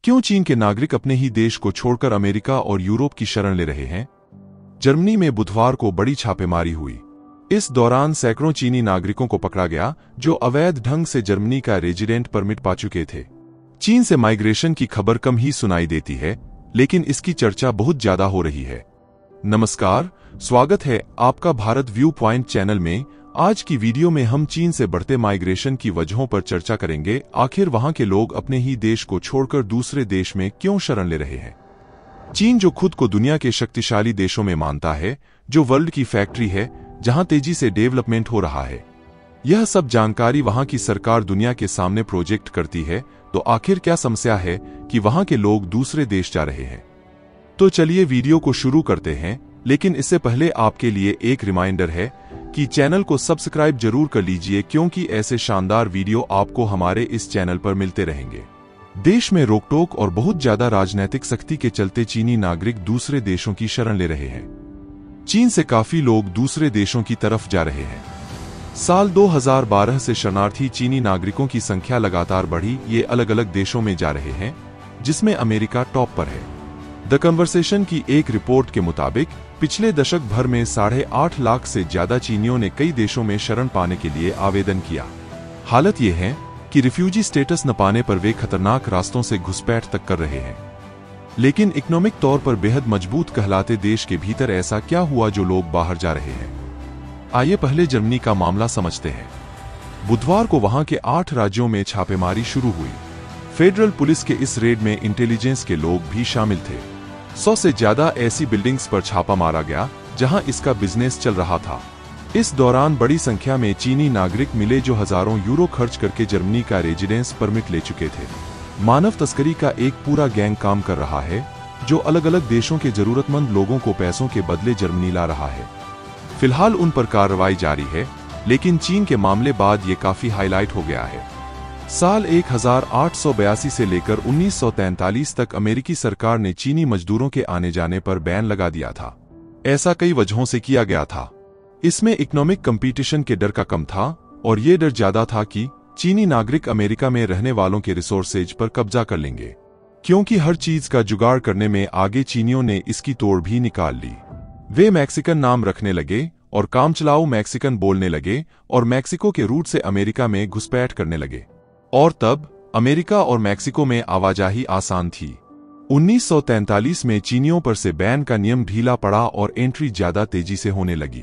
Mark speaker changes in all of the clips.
Speaker 1: क्यों चीन के नागरिक अपने ही देश को छोड़कर अमेरिका और यूरोप की शरण ले रहे हैं? जर्मनी में बुधवार को बड़ी छापेमारी हुई। इस दौरान सैकड़ों चीनी नागरिकों को पकड़ा गया जो अवैध ढंग से जर्मनी का रेजिडेंट परमिट पा चुके थे। चीन से माइग्रेशन की खबर कम ही सुनाई देती है, लेकिन इसकी चर्चा बहुत ज्यादा हो रही है। नमस्कार, स्वागत है आपका भारत व्यू पॉइंट चैनल में। आज की वीडियो में हम चीन से बढ़ते माइग्रेशन की वजहों पर चर्चा करेंगे। आखिर वहां के लोग अपने ही देश को छोड़कर दूसरे देश में क्यों शरण ले रहे हैं? चीन जो खुद को दुनिया के शक्तिशाली देशों में मानता है, जो वर्ल्ड की फैक्ट्री है, जहां तेजी से डेवलपमेंट हो रहा है, यह सब जानकारी वहां की सरकार दुनिया के सामने प्रोजेक्ट करती है। तो आखिर क्या समस्या है कि वहां के लोग दूसरे देश जा रहे हैं? तो चलिए वीडियो को शुरू करते हैं, लेकिन इससे पहले आपके लिए एक रिमाइंडर है कि चैनल को सब्सक्राइब जरूर कर लीजिए, क्योंकि ऐसे शानदार वीडियो आपको हमारे इस चैनल पर मिलते रहेंगे। देश में रोकटोक और बहुत ज्यादा राजनीतिक सख्ती के चलते चीनी नागरिक दूसरे देशों की शरण ले रहे हैं। चीन से काफी लोग दूसरे देशों की तरफ जा रहे हैं। साल 2012 से शरणार्थी चीनी नागरिकों की संख्या लगातार बढ़ी। ये अलग अलग देशों में जा रहे हैं, जिसमें अमेरिका टॉप पर है। द कन्वर्सेशन की एक रिपोर्ट के मुताबिक पिछले दशक भर में 8.5 लाख से ज्यादा चीनियों ने कई देशों में शरण पाने के लिए आवेदन किया। हालत यह है कि रिफ्यूजी स्टेटस न पाने पर वे खतरनाक रास्तों से घुसपैठ तक कर रहे हैं। लेकिन इकोनॉमिक तौर पर बेहद मजबूत कहलाते देश के भीतर ऐसा क्या हुआ जो लोग बाहर जा रहे हैं? आइए पहले जर्मनी का मामला समझते हैं। बुधवार को वहां के 8 राज्यों में छापेमारी शुरू हुई। फेडरल पुलिस के इस रेड में इंटेलिजेंस के लोग भी शामिल थे। 100 से ज्यादा ऐसी बिल्डिंग्स पर छापा मारा गया जहां इसका बिजनेस चल रहा था। इस दौरान बड़ी संख्या में चीनी नागरिक मिले जो हजारों यूरो खर्च करके जर्मनी का रेजिडेंस परमिट ले चुके थे। मानव तस्करी का एक पूरा गैंग काम कर रहा है, जो अलग अलग देशों के जरूरतमंद लोगों को पैसों के बदले जर्मनी ला रहा है। फिलहाल उन पर कार्रवाई जारी है, लेकिन चीन के मामले बाद ये काफी हाईलाइट हो गया है। साल 1882 से लेकर 1943 तक अमेरिकी सरकार ने चीनी मजदूरों के आने जाने पर बैन लगा दिया था। ऐसा कई वजहों से किया गया था। इसमें इकोनॉमिक कंपटीशन के डर का कम था, और ये डर ज्यादा था कि चीनी नागरिक अमेरिका में रहने वालों के रिसोर्सेज पर कब्जा कर लेंगे। क्योंकि हर चीज का जुगाड़ करने में आगे चीनियों ने इसकी तोड़ भी निकाल ली। वे मैक्सिकन नाम रखने लगे और कामचलाऊ मैक्सिकन बोलने लगे और मैक्सिको के रूट से अमेरिका में घुसपैठ करने लगे। और तब अमेरिका और मैक्सिको में आवाजाही आसान थी। 1943 में चीनियों पर से बैन का नियम ढीला पड़ा और एंट्री ज्यादा तेजी से होने लगी।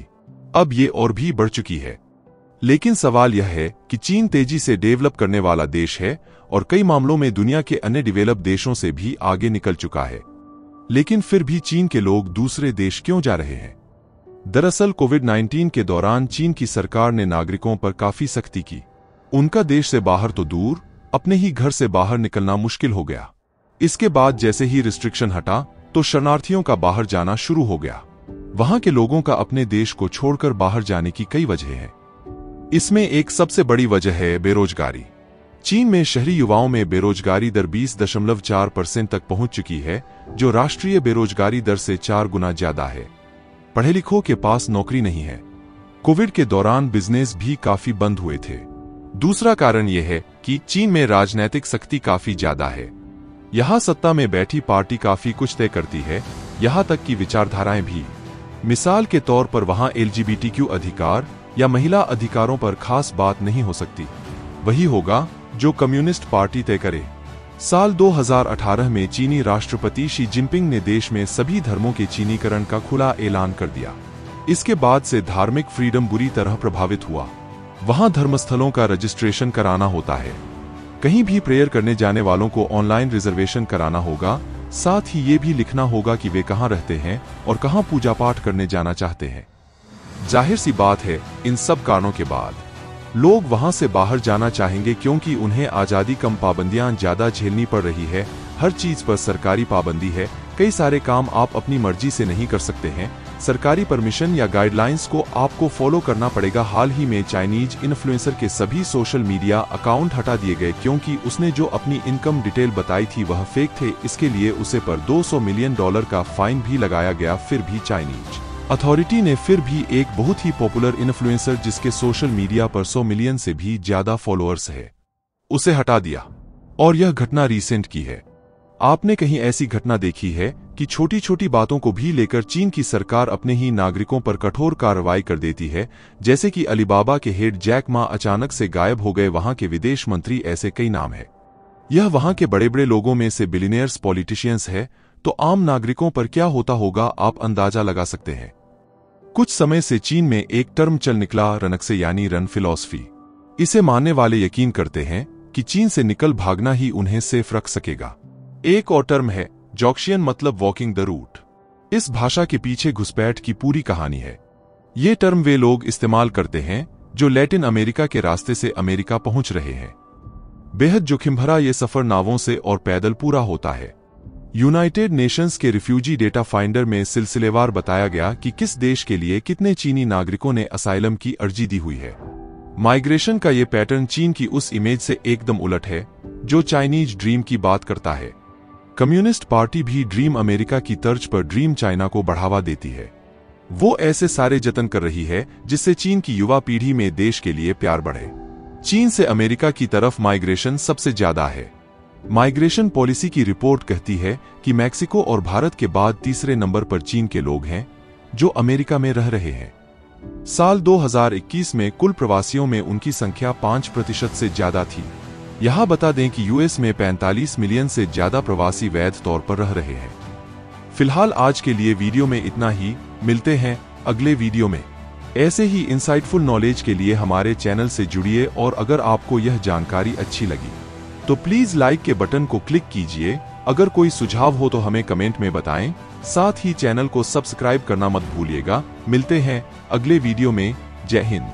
Speaker 1: अब ये और भी बढ़ चुकी है। लेकिन सवाल यह है कि चीन तेजी से डेवलप करने वाला देश है और कई मामलों में दुनिया के अन्य डेवलप देशों से भी आगे निकल चुका है। लेकिन फिर भी चीन के लोग दूसरे देश क्यों जा रहे हैं? दरअसल कोविड-19 के दौरान चीन की सरकार ने नागरिकों पर काफी सख्ती की। उनका देश से बाहर तो दूर, अपने ही घर से बाहर निकलना मुश्किल हो गया। इसके बाद जैसे ही रिस्ट्रिक्शन हटा तो शरणार्थियों का बाहर जाना शुरू हो गया। वहां के लोगों का अपने देश को छोड़कर बाहर जाने की कई वजह हैं। इसमें एक सबसे बड़ी वजह है बेरोजगारी। चीन में शहरी युवाओं में बेरोजगारी दर 20.4% तक पहुंच चुकी है, जो राष्ट्रीय बेरोजगारी दर से 4 गुना ज्यादा है। पढ़े लिखों के पास नौकरी नहीं है। कोविड के दौरान बिजनेस भी काफी बंद हुए थे। दूसरा कारण यह है कि चीन में राजनीतिक सख्ती काफी ज्यादा है। यहां सत्ता में बैठी पार्टी काफी कुछ तय करती है, यहां तक कि विचारधाराएं भी। मिसाल के तौर पर वहां LGBTQ अधिकार या महिला अधिकारों पर खास बात नहीं हो सकती। वही होगा जो कम्युनिस्ट पार्टी तय करे। साल 2018 में चीनी राष्ट्रपति शी जिनपिंग ने देश में सभी धर्मों के चीनीकरण का खुला ऐलान कर दिया। इसके बाद से धार्मिक फ्रीडम बुरी तरह प्रभावित हुआ। वहां धर्मस्थलों का रजिस्ट्रेशन कराना होता है। कहीं भी प्रेयर करने जाने वालों को ऑनलाइन रिजर्वेशन कराना होगा। साथ ही ये भी लिखना होगा कि वे कहां रहते हैं और कहां पूजा पाठ करने जाना चाहते हैं। जाहिर सी बात है, इन सब कारणों के बाद लोग वहां से बाहर जाना चाहेंगे, क्योंकि उन्हें आजादी कम, पाबंदियां ज्यादा झेलनी पड़ रही है। हर चीज पर सरकारी पाबंदी है। कई सारे काम आप अपनी मर्जी से नहीं कर सकते हैं। सरकारी परमिशन या गाइडलाइंस को आपको फॉलो करना पड़ेगा। हाल ही में चाइनीज इन्फ्लुएंसर के सभी सोशल मीडिया अकाउंट हटा दिए गए, क्योंकि उसने जो अपनी इनकम डिटेल बताई थी वह फेक थे। इसके लिए उसे पर $200 मिलियन का फाइन भी लगाया गया। फिर भी चाइनीज अथॉरिटी ने फिर भी एक बहुत ही पॉपुलर इन्फ्लुएंसर, जिसके सोशल मीडिया पर 100 मिलियन से भी ज्यादा फॉलोअर्स है, उसे हटा दिया। और यह घटना रिसेंट की है। आपने कहीं ऐसी घटना देखी है कि छोटी छोटी बातों को भी लेकर चीन की सरकार अपने ही नागरिकों पर कठोर कार्रवाई कर देती है, जैसे कि अलीबाबा के हेड जैक मा अचानक से गायब हो गए, वहां के विदेश मंत्री, ऐसे कई नाम है। यह वहां के बड़े बड़े लोगों में से बिलियनियर्स पॉलिटिशियंस है, तो आम नागरिकों पर क्या होता होगा आप अंदाजा लगा सकते हैं। कुछ समय से चीन में एक टर्म चल निकला, रनक्से यानी रन फिलॉसफी। इसे मानने वाले यकीन करते हैं कि चीन से निकल भागना ही उन्हें सेफ रख सकेगा। एक और टर्म है जॉक्शियन, मतलब वॉकिंग द रूट। इस भाषा के पीछे घुसपैठ की पूरी कहानी है। ये टर्म वे लोग इस्तेमाल करते हैं जो लैटिन अमेरिका के रास्ते से अमेरिका पहुंच रहे हैं। बेहद जोखिम भरा ये सफर नावों से और पैदल पूरा होता है। यूनाइटेड नेशंस के रिफ्यूजी डेटा फाइंडर में सिलसिलेवार बताया गया कि किस देश के लिए कितने चीनी नागरिकों ने असाइलम की अर्जी दी हुई है। माइग्रेशन का ये पैटर्न चीन की उस इमेज से एकदम उलट है जो चाइनीज ड्रीम की बात करता है। कम्युनिस्ट पार्टी भी ड्रीम अमेरिका की तर्ज पर ड्रीम चाइना को बढ़ावा देती है। वो ऐसे सारे जतन कर रही है जिससे चीन की युवा पीढ़ी में देश के लिए प्यार बढ़े। चीन से अमेरिका की तरफ माइग्रेशन सबसे ज्यादा है। माइग्रेशन पॉलिसी की रिपोर्ट कहती है कि मैक्सिको और भारत के बाद तीसरे नंबर पर चीन के लोग हैं जो अमेरिका में रह रहे हैं। साल 2021 में कुल प्रवासियों में उनकी संख्या 5% से ज्यादा थी। यहां बता दें कि यूएस में 45 मिलियन से ज्यादा प्रवासी वैध तौर पर रह रहे हैं। फिलहाल आज के लिए वीडियो में इतना ही, मिलते हैं अगले वीडियो में। ऐसे ही इंसाइटफुल नॉलेज के लिए हमारे चैनल से जुड़िए और अगर आपको यह जानकारी अच्छी लगी तो प्लीज लाइक के बटन को क्लिक कीजिए। अगर कोई सुझाव हो तो हमें कमेंट में बताएं। साथ ही चैनल को सब्सक्राइब करना मत भूलिएगा। मिलते हैं अगले वीडियो में। जय हिंद।